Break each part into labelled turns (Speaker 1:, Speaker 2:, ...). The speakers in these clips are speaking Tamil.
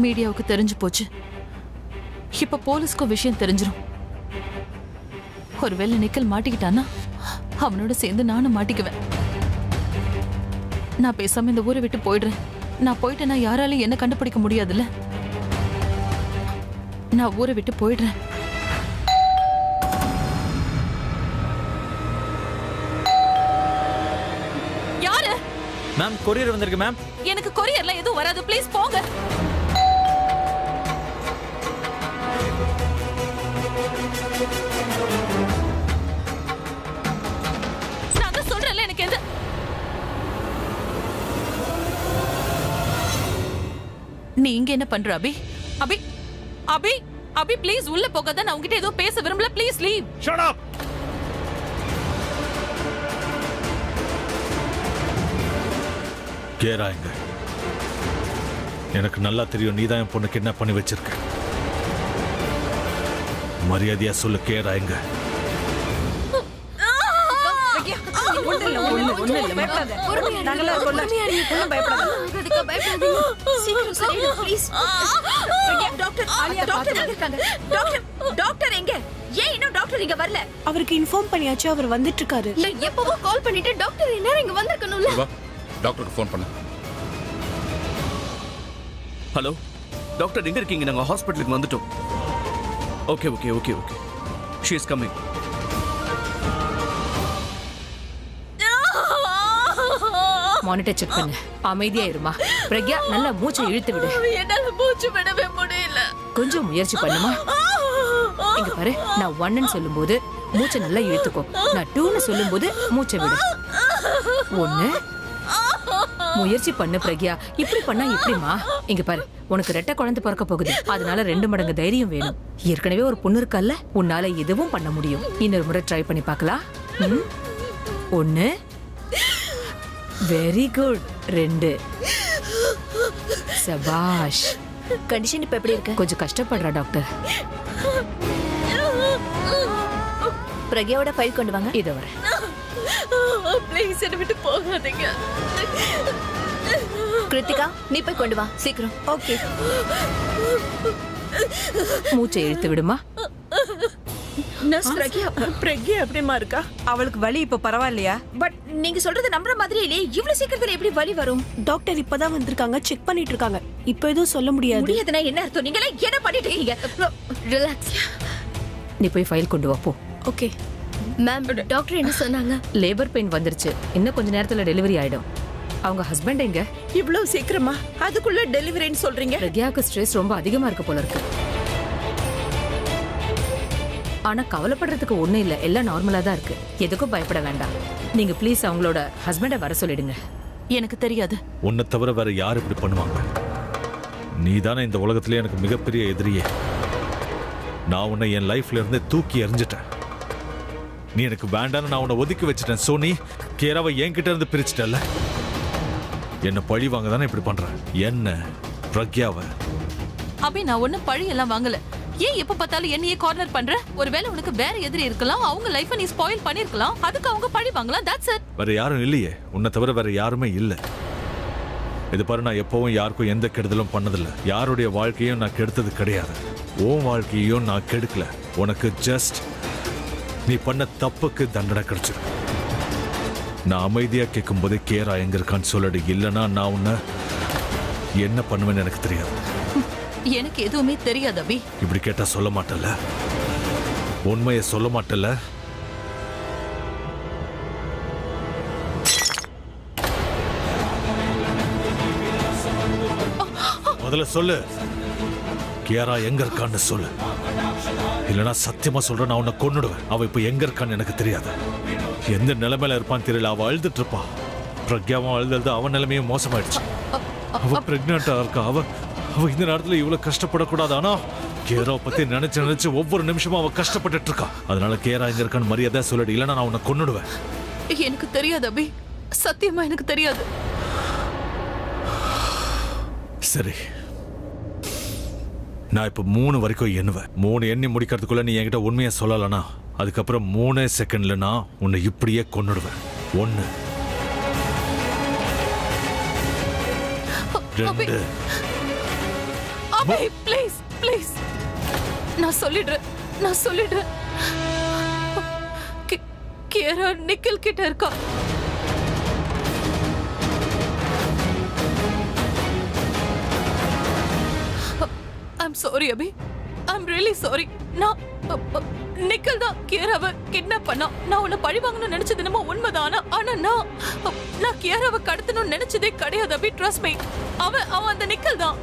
Speaker 1: மீடியாவுக்கு தெரிஞ்சு போச்சு. இப்ப போலீஸ்க்கு விஷயம் தெரிஞ்சிடும். ஒருவேளை நிக்கல் மாட்டிக்கிட்டானா அவனோட சேர்ந்து நானும் மாட்டிக்குவேன். நான் பேசாம இந்த ஊரை விட்டு போயிடுறேன். நான் போயிட்டேன்னா யாராலையும் என்ன கண்டுபிடிக்க முடியாதுல்ல. நான் ஊரை விட்டு போயிடுறேன். யாரு?
Speaker 2: மேம் கொரியர் வந்திருக்கு மேம்.
Speaker 1: எனக்கு கொரியர்லாம் எதுவும் வராது, ப்ளீஸ் போங்க. நான் தான் சொல்றேன்ல எனக்கு எந்த. நீ இங்க என்ன பண்ற அபி? அபி அபி அபி ப்ளீஸ் உள்ள போகாத. நான் உன்கிட்ட ஏதோ பேச விரும்பல. Please leave.
Speaker 3: Shut up. கேராங்க, எனக்கு நல்லா தெரியும் நீதான் என் பொண்ணு கிட்னாப் பண்ணி வச்சிருக்க. மரியாதையா சொல்லு கேராங்க.
Speaker 4: அவருக்கு இன்ஃபார்ம் பண்ணியாச்சு, அவர் வந்துட்டு இருக்காரு.
Speaker 5: எப்பவோ கால் பண்ணிட்டு டாக்டர் என்ன இங்க வந்திருக்கணும்ல.
Speaker 6: டாக்டருக்கு ஃபோன் பண்ணு.
Speaker 7: ஹலோ டாக்டர், எங்க இருக்கீங்க? நாங்க ஹாஸ்பிட்டலுக்கு வந்துட்டோம். Okay okay okay okay, she is coming.
Speaker 8: Monitor check பண்ணு. அமைதியா இருமா. பிரக்யா நல்லா மூச்சை இழுத்து விடு.
Speaker 5: என்னால மூச்சு விடவே முடியல.
Speaker 8: கொஞ்சம் முயற்சி பண்ணுமா. இங்க பாரு, நான் 1ன்னு சொல்லும்போது மூச்சை நல்லா இழுத்துக்கோ. நான் 2ன்னு சொல்லும்போது மூச்சை விடு. 1. முயற்சி பண்ணு பிரக்யா. இப்படி பண்ணா எப்படிமா? இங்க பாரு, உனக்கு ரெட்டை குழந்தை பிறக்க போகுது. அதனால 2 மடங்கு தைரியம் வேணும். ஏற்கனவே ஒரு பொண்ணு இருக்கல்ல, உன்னால எதுவும் பண்ண முடியும். இன்னொரு முறை ட்ரை பண்ணி பார்க்கலாம். 1. Very good. 2. சபாஷ்.
Speaker 5: கண்டிஷன் இப்ப எப்படி இருக்கு?
Speaker 8: கொஞ்சம் கஷ்டப்படுறா டாக்டர்.
Speaker 5: பிரக்யாவோட ஃபைல் கொண்டு வாங்க.
Speaker 8: இத வர.
Speaker 5: ப்ளீஸ் என்ன விட்டு போகாதீங்க. கிருத்திகா, நீ போய் கொண்டு வா சீக்கிரம். ஓகே.
Speaker 8: மூச்சை இழுத்து விடுமா.
Speaker 4: நர்ஸ் பிரக்யா எப்படிமா இருக்கா?
Speaker 9: அவளுக்கு வலி இப்ப பரவாயில்லையா?
Speaker 5: பட் நீங்க சொல்றது நம்புற மாதிரி இல்லையே. இவ்வளவு சீக்கிரத்துல எப்படி வலி வரும்?
Speaker 4: டாக்டர் இப்பதான் வந்திருக்காங்க, செக் பண்ணிட்டு இருக்காங்க. இப்ப எதுவும் சொல்ல முடியாது.
Speaker 5: முடியாதுன்னா என்ன அர்த்தம்? நீங்க எல்லாம் என்ன பண்ணிட்டு இருக்கீங்க? ரிலாக்ஸ்.
Speaker 8: நீ போய் ஃபைல் கொண்டு வா போ.
Speaker 4: ஓகே
Speaker 5: மேம், டாக்டர் என்ன சொன்னாங்க?
Speaker 8: லேபர் பெயின் வந்துருச்சு. இன்னும் கொஞ்ச நேரத்துல டெலிவரி ஆயிடும். அவங்க ஹஸ்பண்ட் எங்க?
Speaker 9: இவ்வளவு சீக்கிரமா அதுக்குள்ள டெலிவரின்னு சொல்றீங்க?
Speaker 8: பிரக்யாவுக்கு ஸ்ட்ரெஸ் ரொம்ப அதிகமா இருக்கு போல இருக்கு. ஆனா கவலைப்படுறதுக்கு ஒண்ணும் இல்ல, எல்லாம் நார்மலா தான் இருக்கு. எதுக்கும் பயப்பட வேண்டாம். நீங்க ப்ளீஸ் அவங்களோட ஹஸ்பண்டை வர சொல்லிடுங்க.
Speaker 1: எனக்கு தெரியாது.
Speaker 3: உன்னை தவிர வேற யார் இப்படி பண்ணுவாங்க? நீதானே இந்த உலகத்திலே எனக்கு மிகப்பெரிய எதிரியே. நான் உன்னை என் லைஃப்ல இருந்து தூக்கி எறிஞ்சிட்டேன். நீ எனக்கு வேண்டான்னு நான் உன்னை ஒதுக்கி வச்சிட்டேன். சோ நீ கேராவை என்கிட்ட இருந்து பிரிச்சிட்டல. என்ன பழி வாங்க தானே இப்படி பண்ற? என்ன பிரக்யாவை?
Speaker 1: அபி, நான் ஒன்னும் பழி எல்லாம் வாங்கல. ஏன் எப்ப பார்த்தாலும் என்னையே கார்னர் பண்ற? ஒருவேளை உனக்கு வேற எதிரி இருக்கலாம், அவங்க லைஃபை நீ ஸ்பாயில் பண்ணிருக்கலாம், அதுக்கு அவங்க பழி வாங்கலாம். That's it.
Speaker 3: வேற யாரும் இல்லையே, உன்னை தவிர வேற யாருமே இல்ல. இது பாரு, நான் எப்பவும் யாருக்கும் எந்த கெடுதலும் பண்ணதில்லை. யாருடைய வாழ்க்கையும் நான் கெடுத்தது கிடையாது. உன் வாழ்க்கையும் நான் கெடுக்கல. உனக்கு ஜஸ்ட் நீ பண்ண தப்புக்கு தண்டனை கிடைச்சிடும். நான் அமைதியா கேட்கும் போதே கேரா எங்க இருக்கான்னு சொல்லடு. இல்லைன்னா நான் உன்னை என்ன பண்ணுவேன்னு எனக்கு தெரியாது.
Speaker 1: எனக்கு எதுவுமே தெரியாது அபி.
Speaker 3: இப்படி கேட்டா சொல்ல மாட்டல, உண்மையை சொல்ல மாட்டல. முதல்ல சொல்லு, கேரா எங்க இருக்கான்னு சொல்லு. இல்லைன்னா சத்தியமா சொல்றேன், நான் உன்னை கொன்னுடுவேன். அவ இப்ப எங்க இருக்கான்னு எனக்கு தெரியாது. எந்த நிலைமையில இருப்பான்னு தெரியல. அவ அழுதுட்டு இருப்பா. பிரக்யாவும் அழுது அவன் நிலைமையும் மோசமாயிடுச்சு. அவ பிரெக்னண்டா இருக்கா. அவ இந்த நேரத்துல இவ்வளவு கஷ்டப்படக்கூடாது. ஆனா கேராவை பத்தி நினைச்சு ஒவ்வொரு நிமிஷமும் அவ கஷ்டப்பட்டுட்டு இருக்கா. அதனால கேரா எங்க இருக்கான்னு மரியாதை சொல்லிடு. இல்லைன்னா நான் உன்னை கொன்னுடுவேன்.
Speaker 1: எனக்கு தெரியாது அபி, சத்தியமா எனக்கு தெரியாது.
Speaker 3: சரி, நான் இப்ப 3 வரைக்கும் எண்ணுவேன். 3 எண்ணி முடிக்கிறதுக்குள்ள நீ என்கிட்ட உண்மையை சொல்லலனா அதுக்கப்புறம் 3 செகண்ட்ல நான் உன்னை இப்படியே கொன்னுடுவேன். 1, 2,
Speaker 1: அபி ப்ளீஸ் ப்ளீஸ் நான் சொல்லிடுறேன் கியாரா நிக்கில் கிட்ட இருக்கா. I'm sorry Abhi, I'm really sorry. நான் நிக்கில் தான் கியாராவை கிட்னாப் பண்ணா. நான் உன்னை பழி வாங்கணும்னு நினைச்சது என்னமோ உண்மைதான். ஆனா நான் கியாராவை கடத்தணும்னு நினைச்சதே கிடையாது அபி. Trust me. அவன் அந்த நிக்கில் தான்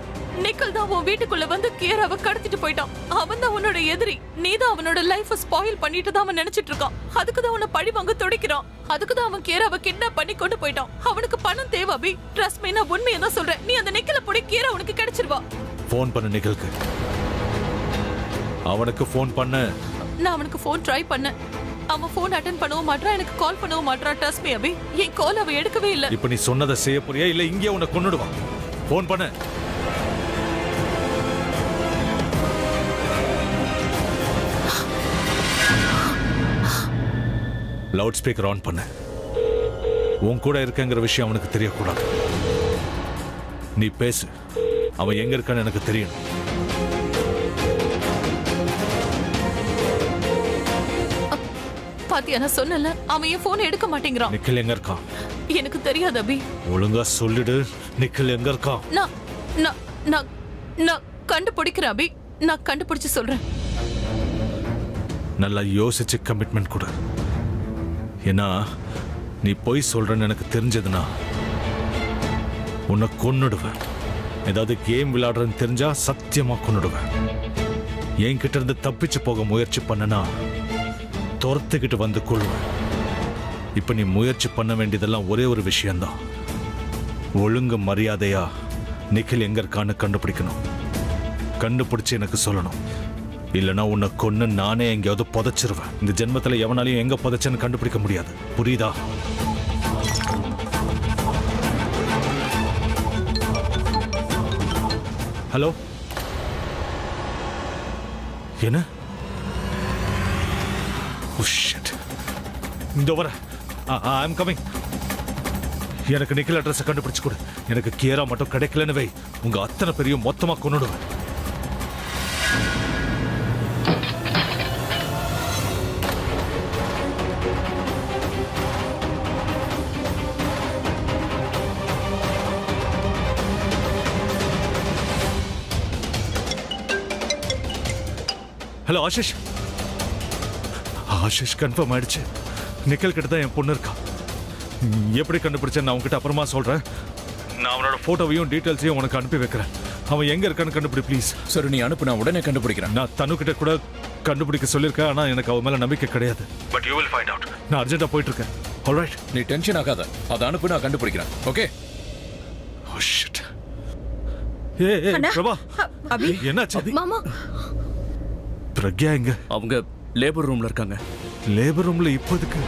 Speaker 1: உன் வீட்டுக்குள்ள வந்து கியாராவை கடத்திட்டு போயிட்டான். அவன் தான் உன்னோட எதிரி. நீதான் அவனோட லைஃப ஸ்பாயில் பண்ணிட்டு தான் அவன் நினைச்சிட்டு இருக்கான். அதுக்கு தான் உன்னை பழி வாங்க துடிக்கிறான். அதுக்கு தான் அவன் கியாராவை கிட்னாப் பண்ணி கொண்டு போயிட்டான். அவனுக்கு பணம் தேவை அபி. ட்ரஸ்ட் மீ, நான் உண்மையை தான் சொல்றேன். நீ அந்த நிக்கில போய் கியாரா உனக்கு கிடைச்சிருவா.
Speaker 3: ஃபோன் பண்ண நிக்கிலுக்கு. அவனுக்கு ஃபோன் பண்ண.
Speaker 1: நான் அவனுக்கு ஃபோன் ட்ரை பண்ணேன். அவன் ஃபோன் அட்டெண்ட் பண்ணவும் மாட்றான், எனக்கு கால் பண்ணவும் மாட்றான். ட்ரஸ்ட் மீ அபி, என் கால் அவ எடுக்கவே இல்ல.
Speaker 3: இப்போ நீ சொன்னதை செய்ய போறியா இல்ல இங்கே உன்னை கொன்னுடுவா? ஃபோன் பண்ண. லவுட் ஸ்பீக்கர் ஆன் பண்ண. உன் கூட இருக்கங்கிற விஷயம் அவனுக்கு தெரியக்கூடாது. நீ பேசு. அவன் எங்க இருக்கான்னு எனக்கு தெரியணும்.
Speaker 1: பாத்தியா, நான் சொன்னல, அவன் என் போன் எடுக்க மாட்டேங்கிறான்.
Speaker 3: நிக்கில் எங்க இருக்கான்?
Speaker 1: எனக்கு தெரியாது அபி.
Speaker 3: ஒழுங்கா சொல்லிடு. நிக்கில் எங்க இருக்கான்?
Speaker 1: நான் கண்டுபிடிக்கிறேன் அபி. நான் கண்டுபிடிச்சு சொல்றேன்.
Speaker 3: நல்லா யோசிச்சு கமிட்மெண்ட் கொடு. ஏன்னா நீ போய் சொல்றன்னு எனக்கு தெரிஞ்சதுன்னா உன்னை கொன்னுடுவேன். ஏதாவது கேம் விளையாடுறன்னு தெரிஞ்சா சத்தியமா கொன்னுடுவேன். என்கிட்ட இருந்து தப்பிச்சு போக முயற்சி பண்ணனா துரத்துக்கிட்டு வந்து கொள்ளுவேன். இப்ப நீ முயற்சி பண்ண வேண்டியதெல்லாம் ஒரே ஒரு விஷயம்தான். ஒழுங்கு மரியாதையா நிக்கில் எங்க இருக்கான்னு கண்டுபிடிக்கணும். கண்டுபிடிச்சு எனக்கு சொல்லணும். இல்லனா உன்னை கொன்னு நானே எங்கேயாவது புதைச்சிருவேன். இந்த ஜென்மத்துல எவனாலையும் எங்க புதைச்சேன்னு கண்டுபிடிக்க முடியாது. புரியுதா? ஹலோ, என்ன? இந்த வர ஐ அம் கமிங். எனக்கு நிக்கில் அட்ரஸ் கண்டுபிடிச்சு கொடு. எனக்கு கியாரா மட்டும் கிடைக்கலன்னு வை, உங்க அத்தனை பேரையும் மொத்தமா கொன்னுடுவேன். ஹலோ ஆஷிஷ். ஆஷிஷ் கன்ஃபார்ம் ஆயிடுச்சு. நிக்கில் கிட்ட தான் என் பொண்ணு இருக்கா. எப்படி கண்டுபிடிச்சேன்னு நான் உங்ககிட்ட அப்புறமா சொல்றேன். நான் அவனோட போட்டோவையும் டீட்டெயில்ஸையும் உனக்கு அனுப்பி வைக்கிறேன். அவன் எங்க இருக்கான்னு கண்டுபிடி ப்ளீஸ்.
Speaker 6: சரி, நீ அனுப்பு, நான் உடனே கண்டுபிடிக்கிறேன்.
Speaker 3: நான் தனு கிட்ட கூட கண்டுபிடிக்க சொல்லியிருக்கேன். ஆனா எனக்கு அவன் மேல நம்பிக்கை கிடையாது. But you will find out. நான் அர்ஜென்ட்டா போயிட்டு இருக்கேன். ஆல்ரைட்,
Speaker 6: நீ டென்ஷன் ஆகாத. அதை அனுப்பு, நான் கண்டுபிடிக்கிறேன். ஓகே?
Speaker 3: Oh shit. ஏய் பிரபா,
Speaker 9: அபி
Speaker 3: என்னாச்சு?
Speaker 1: மாமா,
Speaker 3: பிரக்யா எங்க?
Speaker 7: அவங்க லேபர் ரூம்ல இருக்காங்க.
Speaker 3: லேபர் ரூம்ல இப்போதுக்கு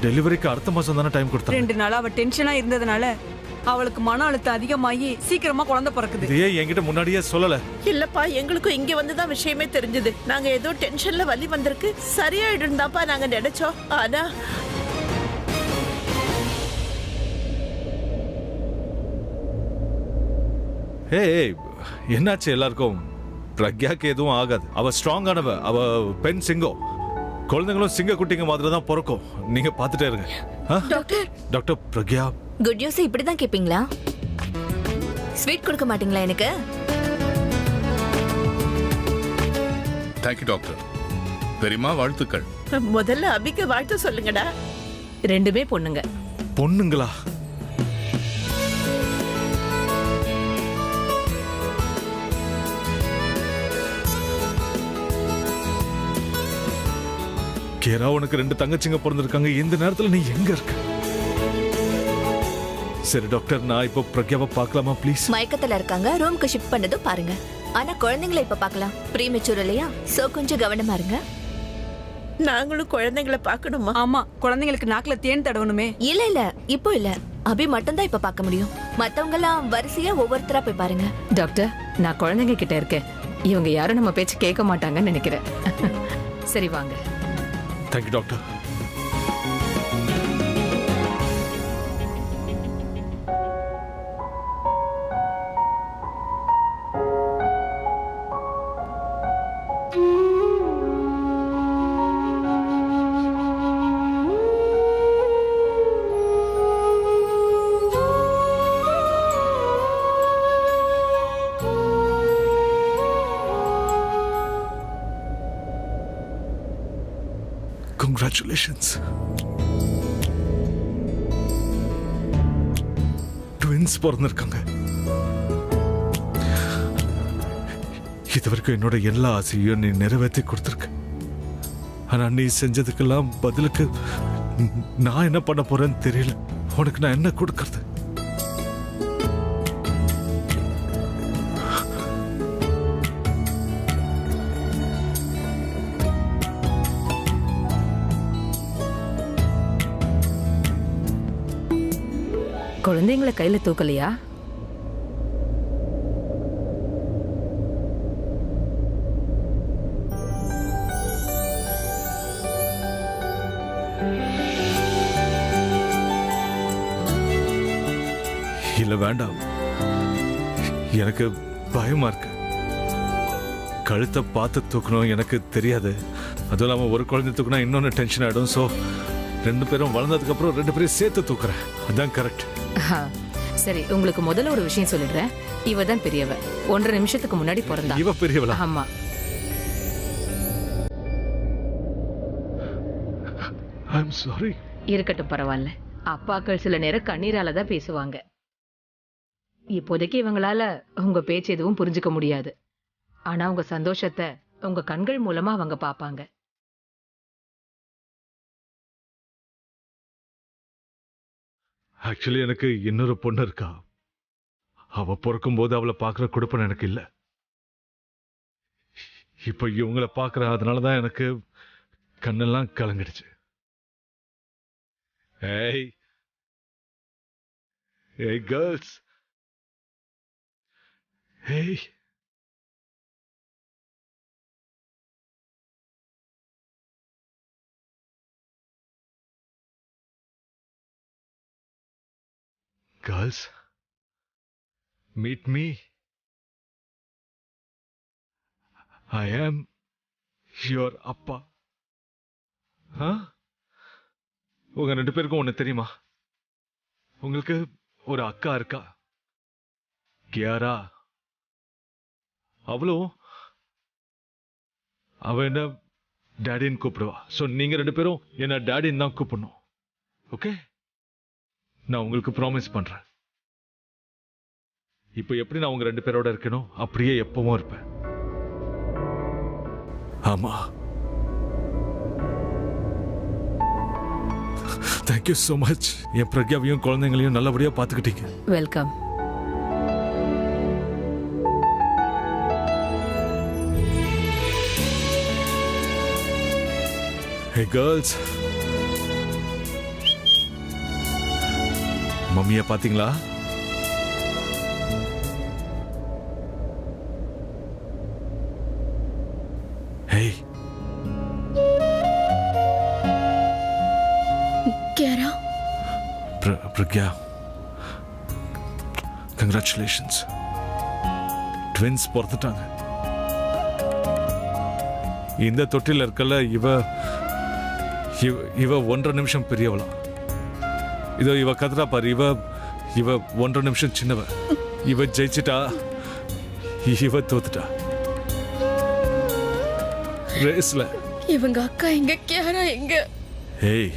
Speaker 3: டெலிவரிக்கு அடுத்த மாசம் தானே டைம் கொடுத்தாங்க.
Speaker 9: 2 நாளா அவ டென்ஷனா இருந்ததுனால அவளுக்கு மன அழுத்தம் அதிகமாகி சீக்கிரமா குழந்தை பிறக்குது.
Speaker 3: இது ஏன் என்கிட்ட முன்னாடியே சொல்லல?
Speaker 10: இல்லப்பா, எங்களுக்கும் இங்க வந்துதான் விஷயமே தெரிஞ்சது. நாங்க ஏதோ டென்ஷன்ல வலி வந்திருக்கு, சரியாயிடும் தான்ப்பா நாங்க நினைச்சோம். ஆனா
Speaker 3: ஏய், என்னாச்சு எல்லாருக்கும்? பிரக்யாக்கு எதுவும் ஆகாது. அவ ஸ்ட்ராங்கானவ. அவ பெண் சிங்கம். குழந்தைங்களும் சிங்க குட்டிங்க மாதிரி தான் பிறக்கும். நீங்க பாத்துட்டே இருங்க.
Speaker 5: Doctor,
Speaker 3: doctor Pragya,
Speaker 5: good news இப்படிதான் கேப்பீங்களா? ஸ்வீட் கொடுக்க மாட்டீங்களா எனக்கு?
Speaker 6: Thank you doctor. பெரியமா வாழ்த்துக்கள்.
Speaker 10: முதல்ல அபிக்கு வாழ்த்து சொல்லுங்கடா.
Speaker 8: 2மே பொண்ணுங்க.
Speaker 3: பொண்ணுங்களா? கேரா, உனக்கு 2 தங்கச்சிங்க பிறந்திருக்காங்க. இந்த நேரத்துல நீ எங்க இருக்க? சரி டாக்டர், நான் இப்போ பிரக்யாவை பார்க்கலாமா ப்ளீஸ்?
Speaker 5: மயக்கத்துல இருக்காங்க. ரூமுக்கு ஷிஃப்ட் பண்ணதும் பாருங்க. ஆனா குழந்தைங்களை இப்ப பார்க்கலாம். ப்ரீமெச்சூர் இல்லையா? சோ கொஞ்சம் கவனமா இருங்க.
Speaker 10: நாங்களும் குழந்தைங்களை பார்க்கணுமா?
Speaker 9: ஆமா, குழந்தைங்களுக்கு நாக்குல தேன் தடவணுமே.
Speaker 5: இல்ல இப்போ இல்ல. அபி மட்டும் தான் இப்ப பார்க்க முடியும். மத்தவங்க எல்லாம் வரிசையா ஒவ்வொருத்தரா போய் பாருங்க.
Speaker 8: டாக்டர், நான் குழந்தைங்க கிட்ட இருக்கேன். இவங்க யாரும் நம்ம பேச்சு கேட்க மாட்டாங்கன்னு நினைக்கிறேன். சரி வாங்க.
Speaker 3: Thank you doctor. கங்க்ராச்சுலேஷன்ஸ். ட்வின்ஸ் பிறந்திருக்காங்க. இதுவரைக்கும் என்னோட எல்லா ஆசையும் நீ நிறைவேற்றி கொடுத்துருக்க. ஆனா நீ செஞ்சதுக்கெல்லாம் பதிலுக்கு நான் என்ன பண்ண போறேன்னு தெரியல. உனக்கு நான் என்ன கொடுக்கறது?
Speaker 8: குழந்தைங்களை கையில தூக்கலையா?
Speaker 3: இல்ல வேண்டாம், எனக்கு பயமா இருக்கு. கழுத்தை பார்த்து தூக்கணும் எனக்கு தெரியாது. அதுவும் இல்லாம ஒரு குழந்தை தூக்கினா இன்னொன்னு டென்ஷன் ஆயிடும். ஸோ 2 பேரும் வளர்ந்ததுக்கு அப்புறம் 2 பேரையும் சேர்த்து தூக்குறேன். அதான் கரெக்ட்.
Speaker 8: சரி, உங்களுக்கு முதல்ல ஒரு விஷயம் சொல்லிடுறேன். இவ தான் பெரியவ. 1.5 நிமிஷத்துக்கு முன்னாடி பிறந்தா.
Speaker 3: இவ பெரியவளா?
Speaker 8: ஆமா.
Speaker 3: I'm sorry.
Speaker 8: இருக்கட்டும், பரவாயில்ல. அப்பாக்கள் சில நேரம் கண்ணீரால தான் பேசுவாங்க. இப்போதைக்கு இவங்களால உங்க பேச்சு எதுவும் புரிஞ்சுக்க முடியாது. ஆனா உங்க சந்தோஷத்தை உங்க கண்கள் மூலமா அவங்க பாப்பாங்க.
Speaker 3: ஆக்சுவலி எனக்கு இன்னொரு பொண்ணு இருக்கா. அவ பிறக்கும் போது அவளை பார்க்குற கொடுப்பன எனக்கு இல்லை. இப்ப இவங்களை பார்க்குற, அதனாலதான் எனக்கு கண்ணெல்லாம் கலங்கிடுச்சு. ஏய் ஏய் கேர்ள்ஸ், ஏய் girls, meet me. I am your appa. உங்க 2 பேருக்கும் ஒண்ணு தெரியுமா? உங்களுக்கு ஒரு அக்கா இருக்கா, கியாரா. அவ என்ன டாடின்னு கூப்பிடுவா. சோ நீங்க 2 பேரும் என்ன டாடின்னு தான் கூப்பிடணும். ஓகே? நான் உங்களுக்கு ப்ராமிஸ் பண்றேன். இப்போ எப்படி நான் உங்க 2 பேரோட இருக்கணும், அப்படியே எப்பவும் இருப்பேன். ஆமா. Thank you so much. என் பிரக்யாவையும் குழந்தைங்களையும் நல்லபடியா பார்த்துக்கிட்டீங்க.
Speaker 8: வெல்கம்.
Speaker 3: Hey girls, மம்மியை பாத்தீங்களா? Hey.
Speaker 4: Kiara.
Speaker 3: Pragya, congratulations. Twins பிறந்துட்டாங்க. இந்த தொட்டில இருக்கல இவ 1.5 நிமிஷம் பெரியவளா. இதோ இவ கதறா பாரு. இவ 1.5 நிமிஷம் சின்னவ. இவ ஜெயிச்சிட்டா, இவ தோத்துட்டா ரேஸ்ல.
Speaker 4: இவங்க அக்கா எங்க, கியாரா எங்க?
Speaker 3: ஹேய்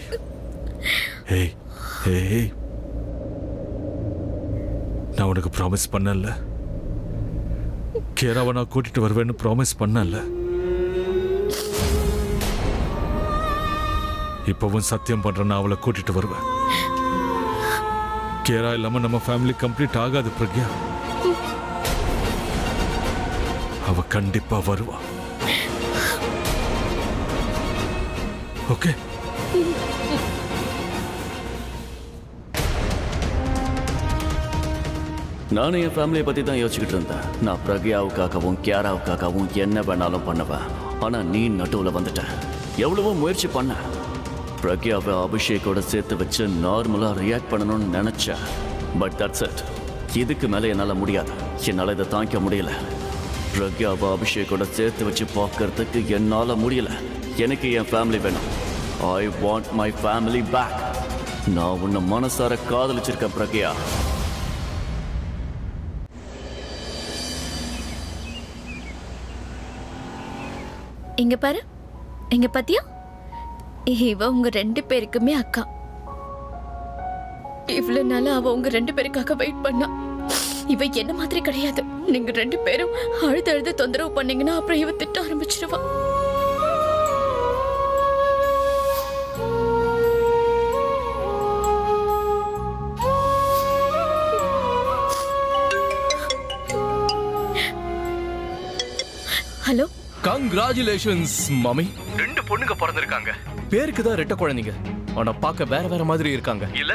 Speaker 3: ஹேய் ஹேய், நான் உனக்கு ப்ராமிஸ் பண்ணல, கியாராவை நான் கூட்டிட்டு வருவேன்னு ப்ராமிஸ் பண்ணல. இப்பவும் சத்தியம் பண்றேன், நான் அவளை கூட்டிட்டு வருவேன். கியாரா இல்லாம நம்ம ஃபேமிலி கம்ப்ளீட் ஆகாது பிரக்யா. அவ கண்டிப்பா வருவா. ஓகே?
Speaker 11: நானும் என் ஃபேமிலியை பற்றி தான் யோசிச்சுக்கிட்டு இருந்தேன். நான் பிரக்யாவுக்காகவும் கியாராவுக்காகவும் என்ன வேணாலும் பண்ணுவேன். ஆனால் நீ நடுவில் வந்துட்ட. எவ்வளவோ முயற்சி பண்ண. பிரக்யாவை அபிஷேக்கோட சேர்த்து வச்சு நார்மலாக ரியாக்ட் பண்ணணும்னு நினச்சேன். But that's it. இதுக்கு மேலே என்னால் முடியாது. என்னால் இதை தாங்கிக்க முடியல. பிரக்யாவை அபிஷேக்கோட சேர்த்து வச்சு பார்க்கறதுக்கு என்னால் முடியல. எனக்கு என் ஃபேமிலி வேணும். I want my family pack. நான் உன்னை மனசார காதலிச்சிருக்கேன் பிரக்யா.
Speaker 4: இங்க பாரு, இங்க பாத்தியா?
Speaker 5: இவ உங்க 2 பேருக்குமே அக்கா. இவ்வளவு நாளா அவ உங்க 2 பேருக்காக வெயிட் பண்ணா. இவ என்ன மாதிரி கிடையாது. நீங்க 2 பேரும் அழுது தொந்தரவு பண்ணீங்கன்னா அப்புறம் இவ திட்ட ஆரம்பிச்சிருவா. ஹலோ,
Speaker 7: கங்க்ராச்சுலேஷன்ஸ் மாமி. 2 பொண்ணுங்க பிறந்திருக்காங்க. பேருக்கு தான் ரெட்ட குழந்தைங்க, ஆனா பார்க்க வேற வேற மாதிரி இருக்காங்க இல்ல?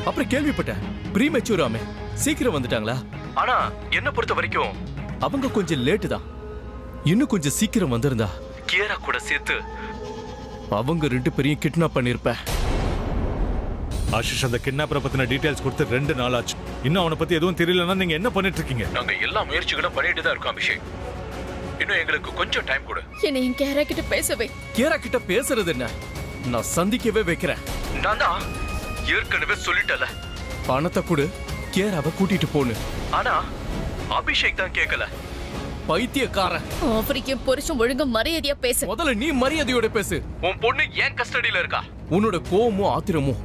Speaker 7: அப்புறம் கேள்விப்பட்டேன் ப்ரீமெச்சூர் ஆமே, சீக்கிரம் வந்துட்டாங்களா? ஆனா என்ன பொறுத்த வரைக்கும் அவங்க கொஞ்சம் லேட்டு தான். இன்னும் கொஞ்சம் சீக்கிரம் வந்திருந்தா கியரா கூட சேர்த்து அவங்க 2 பேரையும் கிட்னாப் பண்ணிருப்பேன்.
Speaker 3: ஆஷிஷ், அந்த கிட்னாப்பரை பத்தின டீடைல்ஸ் கொடுத்து 2 நாள் ஆச்சு. இன்னும் அவனை பத்தி எதுவும் தெரியலன்னா நீங்க என்ன பண்ணிட்டு இருக்கீங்க?
Speaker 6: நாங்க எல்லா முயற்சிகளும் பண்ணிட்டு தான் இருக்கோம் அபிஷேக். இன்னும் எங்களுக்கு கொஞ்சம் டைம் கொடு.
Speaker 5: என்னை என் கேரா கிட்ட பேசவே.
Speaker 7: கேரா கிட்ட பேசுறது என்ன? நான் சந்திக்கவே வைக்கிறேன். நான் தான் ஏற்கனவே சொல்லிட்டல, பணத்தை கொடு, கேராவை கூட்டிட்டு போன்னு. ஆனா அபிஷேக் தான் கேட்கல. பைத்தியக்காரன்.
Speaker 5: ஆப்பிரிக்க புருஷன் ஒழுங்கா மரியாதையா பேசு.
Speaker 7: முதல்ல நீ மரியாதையோட பேசு. உன் பொண்ணு ஏன் கஸ்டடியில இருக்கா? உன்னோட கோவமும் ஆத்திரமும்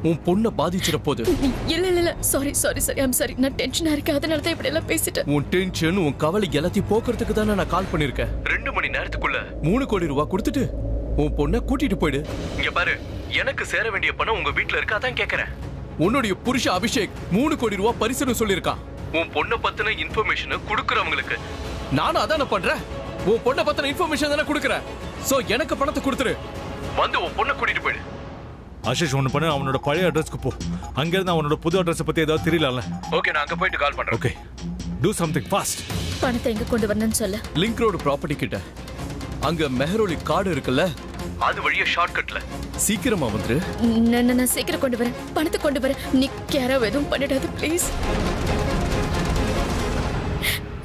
Speaker 7: உன் பொண்ணை பாதிச்சிட போது.
Speaker 5: இல்ல சாரி ஐம் சாரி. நான் டென்ஷனா இருக்கேன், அதனால தான் இப்படி எல்லாம் பேசிட்டேன்.
Speaker 7: உன் டென்ஷன் உன் கவலை எல்லாத்தையும் போக்குறதுக்கு தானே நான் கால் பண்ணிருக்கேன். 2 மணி நேரத்துக்குள்ள 3 கோடி ரூபாய் கொடுத்துட்டு உன் பொண்ணை கூட்டிட்டு போயிடு. இங்க பாரு, எனக்கு சேர வேண்டிய பணம் உங்க வீட்டுல இருக்கா தான் கேக்குறேன். உன்னுடைய புருஷ அபிஷேக் 3 கோடி ரூபாய் பரிசுன்னு சொல்லிருக்கான். உன் பொண்ணை பத்தின இன்ஃபர்மேஷனை கொடுக்கறவங்களுக்கு. நானும் அதான பண்றேன். உன் பொண்ணை பத்தின இன்ஃபர்மேஷன் தானே கொடுக்கறேன். சோ எனக்கு பணத்தை கொடுத்துரு, வந்து உன் பொண்ணை கூட்டிட்டு போயிடு.
Speaker 3: ஆஷிஷ், ஒன்று பண்ண, அவனோட பழைய அட்ரஸ்க்கு போ. அங்கிருந்து அவனோட புது அட்ரஸ் பத்தி ஏதாவது தெரியல.
Speaker 6: ஓகே, நான் அங்க போயிட்டு கால் பண்றேன்.
Speaker 3: Okay, do something fast.
Speaker 5: பணத்தை எங்க கொண்டு வரணும்னு சொல்ல.
Speaker 7: லிங்க் ரோடு ப்ராப்பர்ட்டி கிட்ட அங்க மெஹரோலி கார்டு இருக்குல்ல, அது வழியா ஷார்ட்கட்ல. சீக்கிரமா வந்துரு.
Speaker 5: நான் சீக்கிரம் கொண்டு வரேன், பணத்தை கொண்டு வரேன். நீ கேரா எதுவும் பண்ணிடாது ப்ளீஸ்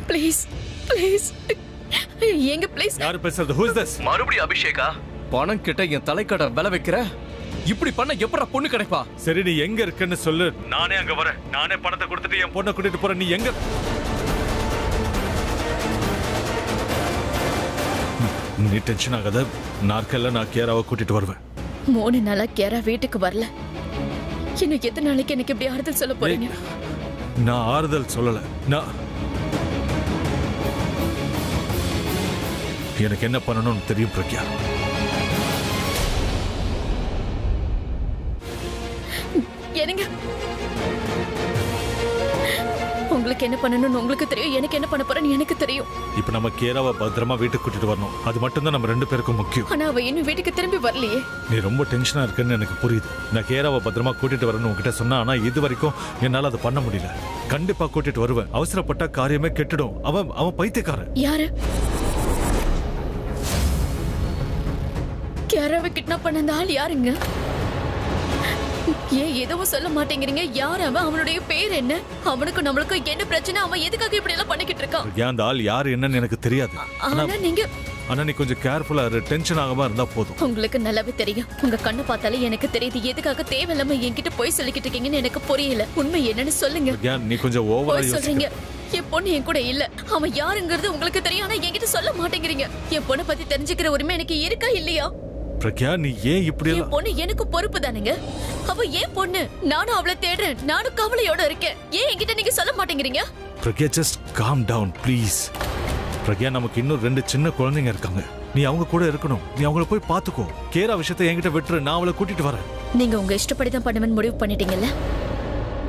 Speaker 5: ப்ளீஸ் ப்ளீஸ். எங்க ப்ளீஸ்?
Speaker 3: யாரு பேசுறது? Who is this?
Speaker 7: மறுபடியும் அபிஷேகா? பணம் கிட்ட என் தலைக்கட விலை வைக்கிற. இப்படி பண்ண எப்படா பொண்ணு கிடைப்பா?
Speaker 3: சரி, நீ எங்க இருக்குன்னு சொல்லு, நானே அங்க வரேன். நானே பணத்தை கொடுத்துட்டு என் பொண்ணை கூட்டிட்டு போறேன். நீ எங்க? நீ டென்ஷன் ஆகாத. நாற்கல்ல நான் கேராவை கூட்டிட்டு வருவேன்.
Speaker 5: 3 நாளா கேரா வீட்டுக்கு வரல. இன்னும் எத்தனை நாளைக்கு எனக்கு இப்படி ஆறுதல் சொல்ல போறீங்க?
Speaker 3: நான் ஆறுதல் சொல்லல. எனக்கு என்ன பண்ணணும்னு தெரியும் பிரக்யா.
Speaker 5: என்னங்க, உங்களுக்கு என்ன பண்ணணும்னு உங்களுக்கு தெரியும், எனக்கு என்ன பண்ண போறேன்னு எனக்கு தெரியும்.
Speaker 3: இப்ப நம்ம கேராவை பத்திரமா வீட்டுக்கு கூட்டிட்டு வரணும். அது மட்டும் தான் நம்ம 2 பேருக்கும் முக்கியம்.
Speaker 5: ஆனா அவ இன்னும் வீட்டுக்கு திரும்பி வரலையே.
Speaker 3: நீ ரொம்ப டென்ஷனா இருக்குன்னு எனக்கு புரியுது. நான் கேராவை பத்திரமா கூட்டிட்டு வரணும்னு உங்ககிட்ட சொன்னா, ஆனா இது வரைக்கும் என்னால அதை பண்ண முடியல. கண்டிப்பா கூட்டிட்டு வருவேன். அவசரப்பட்ட காரியமே கெட்டுடும். அவன் பைத்தியக்காரன்.
Speaker 5: யாரு? கேராவை கிட்னாப் பண்ண அந்த ஆள் யாருங்க? ஏன் எதுவும் சொல்ல மாட்டேங்கிறீங்க? யார் அவன்? அவனுடைய பேர் என்ன? அவனுக்கு நம்மளுக்கு என்ன பிரச்சனை? அவன் எதுக்காக இப்படி எல்லாம் பண்ணிக்கிட்டு இருக்கான்?
Speaker 3: அந்த ஆள் யாரு என்னன்னு எனக்கு தெரியாது. ஆனா நீ கொஞ்சம் கேர்ஃபுல்லா இரு. டென்ஷன் ஆகாம இருந்தா போதும்.
Speaker 5: உங்களுக்கு நல்லாவே தெரியும். உங்க கண்ணு பார்த்தாலே எனக்கு தெரியுது. எதுக்காக தேவையில்லாம என்கிட்ட போய் சொல்லிக்கிட்டு இருக்கீங்கன்னு எனக்கு புரியல. உண்மை என்னன்னு சொல்லுங்க.
Speaker 3: நீ கொஞ்சம் ஓவரா
Speaker 5: சொல்றீங்க. என் பொண்ணு என் கூட இல்ல. அவன் யாருங்கிறது உங்களுக்கு தெரியும், ஆனா என்கிட்ட சொல்ல மாட்டேங்கிறீங்க. என் பொண்ணை பத்தி தெரிஞ்சுக்கிற உரிமை எனக்கு இருக்கா இல்லையா?
Speaker 3: பிரக்யா, நீ ஏன் இப்படி?
Speaker 5: என் பொண்ணு எனக்கு பொறுப்பு தானுங்க. அவ ஏன் பொண்ணு. நானும் அவளை தேடுறேன். நானும் கவலையோட இருக்கேன். ஏன் என்கிட்ட நீங்க சொல்ல மாட்டேங்கிறீங்க?
Speaker 3: Pragya, just calm down please. Pragya, நமக்கு இன்னும் 2 சின்ன குழந்தைங்க இருக்காங்க. நீ அவங்க கூட இருக்கணும். நீ அவங்கள போய் பாத்துக்கோ. கேரா விஷயத்தை என்கிட்ட விட்டுரு. நான் அவளை கூட்டிட்டு வரேன்.
Speaker 5: நீங்க உங்க இஷ்டப்படி தான் பண்ணுவேன்னு முடிவு பண்ணிட்டீங்கல்ல?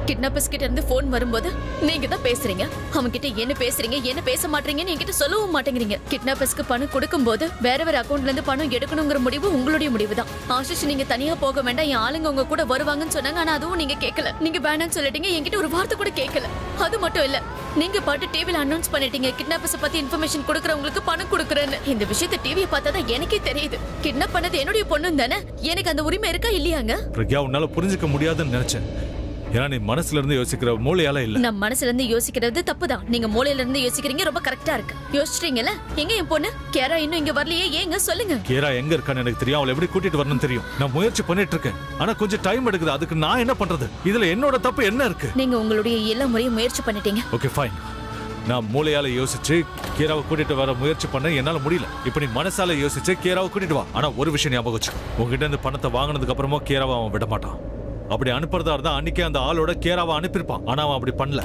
Speaker 5: கிட்னாப்பர்ஸ் கிட்ட இருந்து போன் வரும்போது நீங்க தான் பேசுறீங்க. அவங்க கிட்ட என்ன பேசுறீங்க, என்ன பேச மாட்டீங்கன்னு என்கிட்ட சொல்லவும் மாட்டேங்கிறீங்க. கிட்னாப்பர்ஸ்க்கு பணம் கொடுக்கும்போது வேற அக்கௌண்ட்ல இருந்து பணம் எடுக்கணுங்கிற முடிவு உங்களுடைய முடிவு தான். ஆஷிஷ், நீங்க தனியா போக வேண்டாம், என் ஆளுங்க உங்க கூட வருவாங்கன்னு சொன்னாங்க. ஆனா அதுவும் நீங்க கேட்கல. நீங்க வேணாம்னு சொல்லிட்டீங்க. என்கிட்ட ஒரு வார்த்தை கூட கேட்கல. அது மட்டும் இல்ல, நீங்க பாட்டு டிவில அனௌன்ஸ் பண்ணிட்டீங்க கிட்னாப்பர்ஸ் பத்தி இன்ஃபர்மேஷன் கொடுக்கறவங்களுக்கு பணம் கொடுக்கறேன்னு. இந்த விஷயத்தை டிவியை பார்த்தா தான் எனக்கே தெரியுது. கிட்னாப் பண்ணது என்னுடைய பொண்ணு தானே. எனக்கு அந்த உரிமை இருக்கா இல்லையாங்க?
Speaker 3: பிரக்யா, உன்னால புரிஞ்சுக்க முடியாதுன்னு நினைச்சேன். ஏன்னா நீ மனசுல இருந்து யோசிக்கிற மூளையால இல்ல.
Speaker 5: நான் மனசுல இருந்து யோசிக்கிறது தப்புதான். நீங்க மூளையில இருந்து யோசிக்கிறீங்க. ரொம்ப கரெக்டா இருக்கு. யோசிச்சிட்டீங்கல்ல? எங்க என் பொண்ணு கேரா இன்னும் இங்க வரலையே? ஏங்க சொல்லுங்க.
Speaker 3: கேரா எங்க இருக்கான்னு எனக்கு தெரியும். அவளை எப்படி கூட்டிட்டு வரணும்னு தெரியும். நான் முயற்சி பண்ணிட்டு இருக்கேன். ஆனா கொஞ்சம் டைம் எடுக்குது. அதுக்கு நான் என்ன பண்றது? இதுல என்னோட தப்பு என்ன இருக்கு?
Speaker 5: நீங்க உங்களுடைய எல்லா முறையும் முயற்சி பண்ணிட்டீங்க.
Speaker 3: Okay fine. நான் மூளையால யோசிச்சு கீராவை கூட்டிட்டு வர முயற்சி பண்ண என்னால முடியல. இப்ப நீ மனசால யோசிச்சு கீராவை கூட்டிட்டு வா. ஆனா ஒரு விஷயம் ஞாபகம் வச்சு, உங்ககிட்ட இருந்து பணத்தை வாங்கினதுக்கு அப்புறமா கீராவை அவன் விட மாட்டான். அப்படி அனுப்புறதா இருந்தா அன்னைக்கே அந்த ஆளோட கீராவை அனுப்பியிருப்பான். ஆனா அவன் அப்படி பண்ணல.